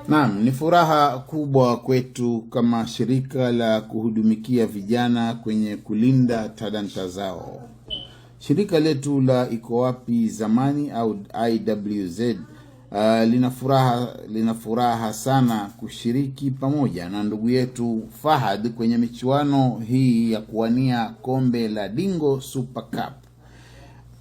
Naam, ni furaha kubwa kwetu kama shirika la kuhudumikia vijana kwenye kulinda talanta zao. Shirika letu la Iko Wapi Zamani au IWZ lina furaha sana kushiriki pamoja na ndugu yetu Fahad kwenye michuano hii ya kuwania kombe la Dingo Super Cup.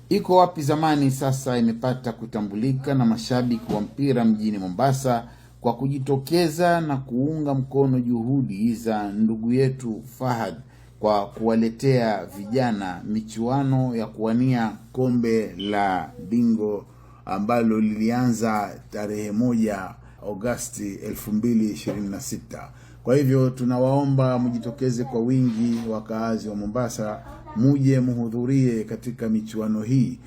Iko Wapi Zamani sasa imepata kutambulika na mashabiki wa mpira mjini Mombasa kwa kujitokeza na kuunga mkono juhudi za ndugu yetu Fahad kwa kuwaletea vijana michuano ya kuwania kombe la Dingo ambalo lilianza tarehe 1 Agosti 2026. Kwa hivyo tunawaomba mjitokeze kwa wingi, wakaazi wa Mombasa, muje muhudhurie katika michuano hii.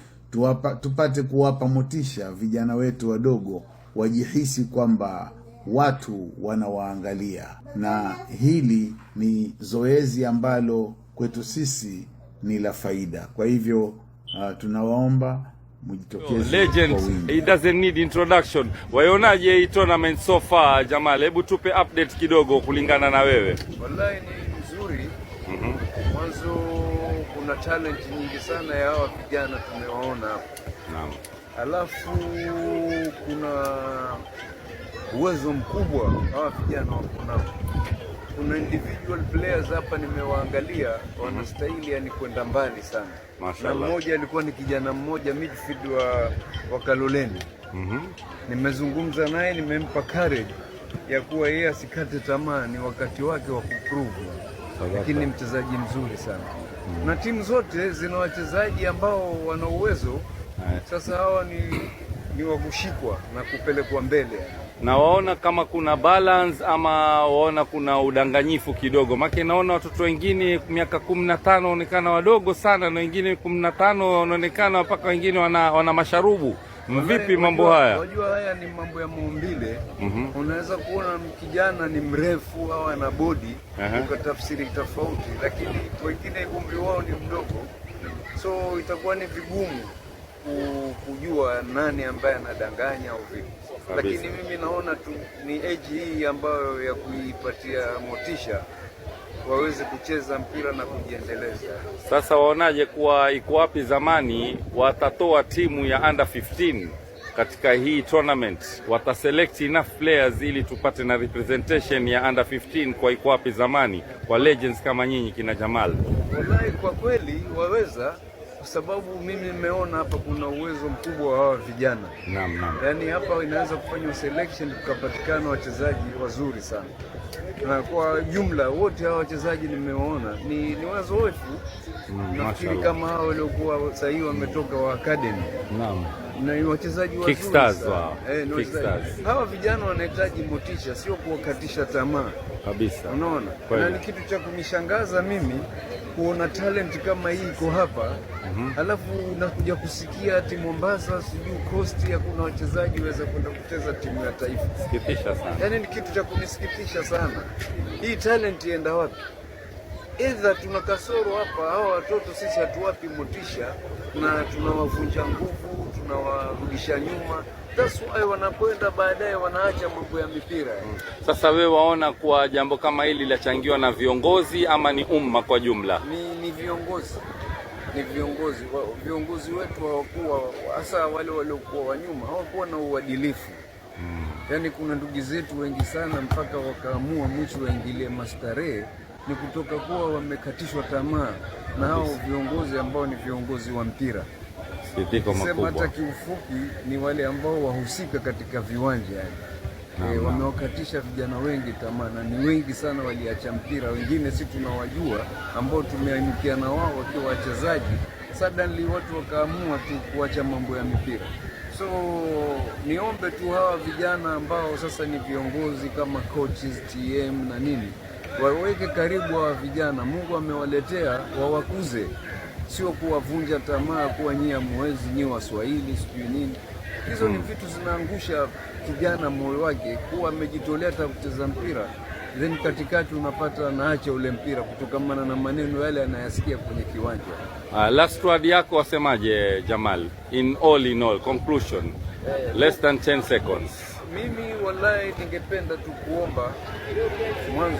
Tupate kuwapa motisha vijana wetu wadogo wajihisi kwamba watu wanawaangalia, na hili ni zoezi ambalo kwetu sisi ni la faida. Kwa hivyo tunawaomba mjitokeze. Legend, it doesn't need introduction. Waionaje hii tournament so far, Jamal? Hebu tupe update kidogo kulingana na wewe. Wallahi ni nzuri. Mwanzo kuna talent nyingi sana ya hawa vijana tumewaona hapa. Naam. Alafu kuna uwezo mkubwa hawa vijana kuna individual players hapa nimewaangalia, wanastahili yani kwenda mbali sana. Mashallah. Na mmoja alikuwa ni kijana mmoja midfield wa Kaloleni. Nimezungumza naye, nimempa courage ya kuwa yeye asikate tamaa, ni wakati wake wa kuprove. Lakini ni mchezaji mzuri sana. Na timu zote zina wachezaji ambao wana uwezo. Sasa hawa ni wa kushikwa na kupelekwa mbele. Na waona kama kuna balance ama waona kuna udanganyifu kidogo? Maki naona watoto wengine miaka 15 wanaonekana wadogo sana, na wengine 15 wanaonekana mpaka wengine wana masharubu. Vipi mambo haya? Unajua haya ni mambo ya maumbile. Unaweza kuona kijana ni mrefu au ana body ukatafsiri tofauti, lakini wengine umri wao ni mdogo, so itakuwa ni vigumu kujua nani ambaye anadanganya au vipi. Lakini mimi naona tu ni age hii ambayo ya kuipatia motisha waweze kucheza mpira na kujiendeleza. Sasa waonaje kuwa Iko Wapi Zamani watatoa timu ya under 15 katika hii tournament? Wataselect enough players ili tupate na representation ya under 15 kwa Iko Wapi Zamani, kwa legends kama nyinyi kina Jamal? Wallahi kwa kweli waweza, kwa sababu mimi nimeona hapa kuna uwezo mkubwa wa hawa vijana. Naam. Yaani hapa inaweza kufanywa selection kukapatikana wachezaji wazuri sana. Na kwa jumla wote hawa wachezaji nimewaona ni wazoefu. Nafikiri kama hao waliokuwa sasa hivi wametoka wa academy. Naam. Na wachezaji wazuri. Kickstars. Hawa vijana wanahitaji motisha, sio kuwakatisha tamaa. Kabisa. Unaona? Na ni kitu cha kunishangaza mimi kuona talent kama hii iko hapa. Alafu unakuja kusikia timu Mombasa, sijui Coast, hakuna wachezaji waweza kwenda kucheza timu ya taifa. Sikitisha sana. Yaani ni kitu cha kunisikitisha sana. Hii talent ienda wapi? Either tuna kasoro hapa, hao watoto sisi hatuwapi motisha na tunawavunja nguvu, tunawarudisha nyuma. That's why wanakwenda baadaye wanaacha mambo ya mipira. Sasa wewe waona kuwa jambo kama hili lachangiwa na viongozi ama ni umma kwa jumla? Ni viongozi. Ni viongozi wetu hawakuwa, hasa wale waliokuwa wa nyuma, hawakuwa na uadilifu. Yaani kuna ndugu zetu wengi sana mpaka wakaamua mwisho waingilie mastarehe, ni kutoka kuwa wamekatishwa tamaa na hao viongozi ambao ni viongozi wa mpira. Sema hata kiufupi ni wale ambao wahusika katika viwanja yani. Wamewakatisha vijana wengi tamaa, na ni wengi sana waliacha mpira. Wengine si tunawajua ambao tumeamikia na wao wakiwa wachezaji, suddenly watu wakaamua tu kuacha mambo ya mipira. So niombe tu hawa vijana ambao sasa ni viongozi kama coaches, TM na nini, waweke karibu wa vijana Mungu amewaletea, wawakuze, sio kuwavunja tamaa kuwa nyinyi hamwezi, nyinyi Waswahili sijui nini. Hizo ni vitu zinaangusha kijana moyo wake, kuwa amejitolea hata kucheza mpira, then katikati unapata anaacha ule mpira kutokana na maneno yale anayasikia kwenye kiwanja. Last word yako wasemaje, Jamal? In all, conclusion. Less than 10 seconds. Mimi wallahi ningependa tu kuomba mwanzo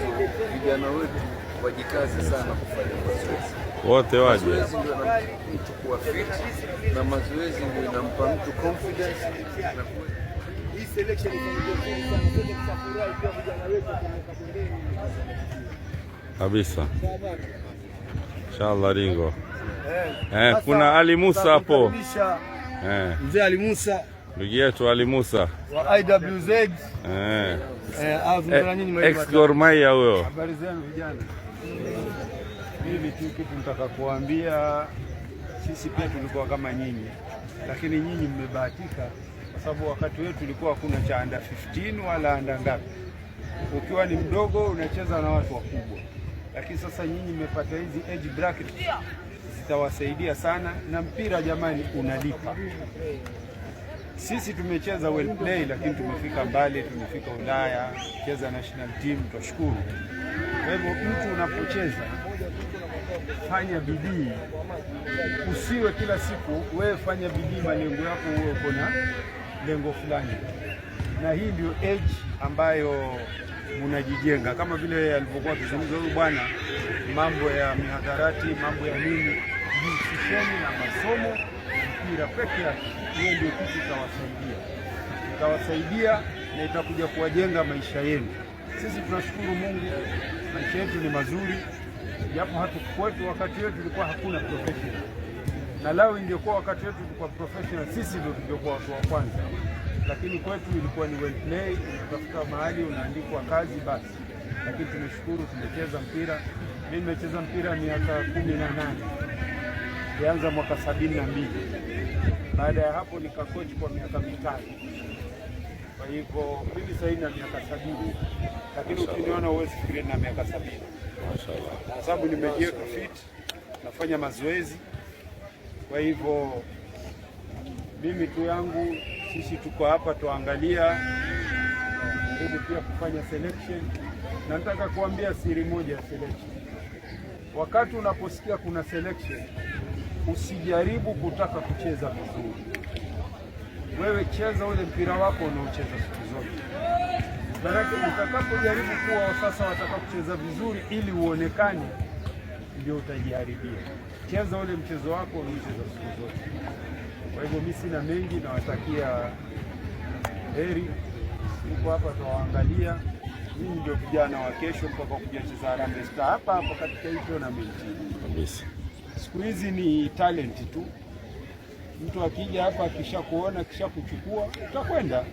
vijana wetu wajikaze sana kufanya mazoezi. Wote waje. Mazoezi ndio yanampa mtu kuwa fit na mazoezi ndio inampa mtu confidence na hii selection kabisa. Inshallah Ringo. Kuna Ali Musa hapo. Mzee Ali Musa. Ndugu yetu Ali Musa wa IWZ. Ex Gor Mahia huyo. Habari zenu vijana. Mimi tu kitu nataka kuambia, sisi pia tulikuwa kama nyinyi, lakini nyinyi mmebahatika kwa sababu wakati wetu tulikuwa hakuna cha under 15 wala under ngapi. Ukiwa ni mdogo unacheza na watu wakubwa, lakini sasa nyinyi mmepata hizi age bracket, zitawasaidia sana. Na mpira jamani unalipa. Sisi tumecheza well play, lakini tumefika mbali, tumefika Ulaya, cheza national team, tunashukuru. Kwa hivyo mtu unapocheza fanya bidii, usiwe kila siku wewe fanya bidii, malengo yako uwe uko na lengo fulani. Na hii ndio age ambayo unajijenga, kama vile alipokuwa akizungumza huyu bwana, mambo ya mihadharati, mambo ya nini, jihusisheni na masomo, mpira peke yake. Hiyo ndio kitu itawasaidia na itakuja kuwajenga maisha yenu. Sisi tunashukuru Mungu, maisha yetu ni mazuri, japo hatukwetu wakati wetu tulikuwa hakuna professional. Na lao ingekuwa wakati wetu tulikuwa professional, sisi ndio tungekuwa watu wa kwanza. Lakini kwetu ilikuwa ni well play, unatafuta mahali unaandikwa kazi basi. Lakini tunashukuru tumecheza mpira. Mimi nimecheza mpira miaka 18. Nilianza mwaka 72. Baada ya hapo nikacoach kwa miaka 5. Kwa hivyo mimi sasa nina miaka 70. Lakini ukiniona huwezi fikiria na miaka 70. Mashaallah. Kwa sababu nimejiweka fit, nafanya mazoezi. Kwa hivyo mimi tu yangu, sisi tuko hapa tuangalia ili pia kufanya selection. Na nataka kuambia siri moja ya selection. Wakati unaposikia kuna selection, usijaribu kutaka kucheza vizuri. Wewe cheza ule mpira wako unaocheza siku zote. Baraka utakapojaribu kuwa sasa wataka kucheza vizuri ili uonekane, ndio utajiharibia. Cheza ule mchezo wako unaocheza siku zote. Kwa hivyo mimi sina mengi, nawatakia heri. Tuko hapa tuwaangalia. Mimi ndio vijana wa kesho mpaka kuja cheza Harambee Star hapa katika hii tournament Kabisa. Siku hizi ni talent tu. Mtu akija hapa akishakuona, akishakuchukua, utakwenda.